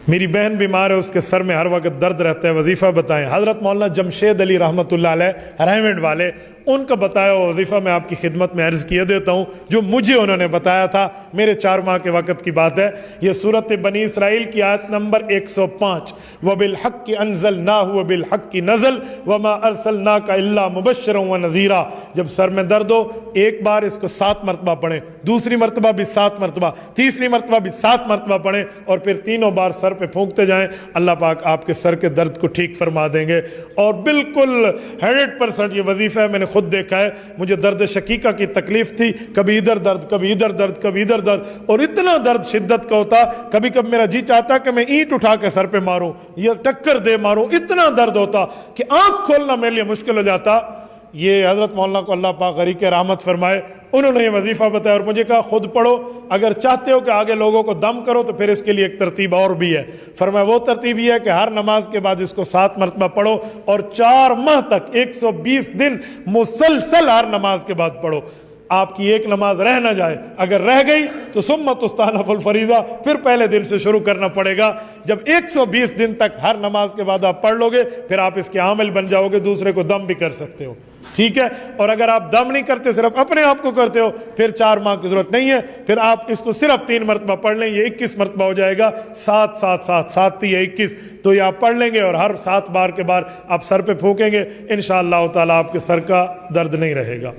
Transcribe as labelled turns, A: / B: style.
A: میری بہن بیمار ہے، اس کے سر میں ہر وقت درد رہتا ہے، وظیفہ بتائیں۔ حضرت مولانا جمشید علی رحمۃ اللہ علیہ رحمت والے، ان کا بتایا ہوا وظیفہ میں آپ کی خدمت میں عرض کیے دیتا ہوں، جو مجھے انہوں نے بتایا تھا، میرے 4 ماہ کے وقت کی بات ہے۔ یہ سورۃ بنی اسرائیل کی آیت نمبر 105، وَبِالْحَقِّ أَنزَلْنَاهُ وَبِالْحَقِّ نَزَلَ وَمَا أَرْسَلْنَاكَ إِلَّا مُبَشِّرًا وَنَذِيرًا۔ جب سر میں درد ہو ایک بار اس کو 7 مرتبہ پڑھیں، دوسری مرتبہ بھی 7 مرتبہ، تیسری مرتبہ بھی 7 مرتبہ پڑھیں، اور پھر تینوں بار سر پہ پھونکتے جائیں، اللہ پاک آپ کے سر کے درد کو ٹھیک فرما دیں گے۔ اور بالکل 100% یہ وظیفہ ہے، میں نے خود دیکھا ہے۔ مجھے درد شقیقہ کی تکلیف تھی، کبھی ادھر درد، کبھی ادھر درد، کبھی ادھر درد، اور اتنا درد شدت کا ہوتا، کبھی کبھی میرا جی چاہتا کہ میں اینٹ اٹھا کے سر پہ ماروں یا ٹکر دے ماروں، اتنا درد ہوتا کہ آنکھ کھولنا میرے لیے مشکل ہو جاتا۔ یہ حضرت مولانا کو اللہ پاک غریق رحمت فرمائے، انہوں نے یہ وظیفہ بتایا اور مجھے کہا خود پڑھو، اگر چاہتے ہو کہ آگے لوگوں کو دم کرو تو پھر اس کے لیے ایک ترتیب اور بھی ہے۔ فرمایا وہ ترتیب یہ ہے کہ ہر نماز کے بعد اس کو 7 مرتبہ پڑھو، اور 4 ماہ تک 120 دن مسلسل ہر نماز کے بعد پڑھو۔ آپ کی ایک نماز رہ نہ جائے، اگر رہ گئی تو ثم تستأنف الفریضہ، پھر پہلے دن سے شروع کرنا پڑے گا۔ جب 120 دن تک ہر نماز کے بعد آپ پڑھ لو گے، پھر آپ اس کے عامل بن جاؤ گے، دوسرے کو دم بھی کر سکتے ہو، ٹھیک ہے۔ اور اگر آپ دم نہیں کرتے، صرف اپنے آپ کو کرتے ہو، پھر 4 ماہ کی ضرورت نہیں ہے، پھر آپ اس کو صرف 3 مرتبہ پڑھ لیں، یہ 21 مرتبہ ہو جائے گا۔ 7 7 7 7 3 21، تو یہ آپ پڑھ لیں گے، اور ہر 7 بار کے بعد آپ سر پہ پھونکیں گے، انشاءاللہ تعالیٰ آپ کے سر کا درد نہیں رہے گا۔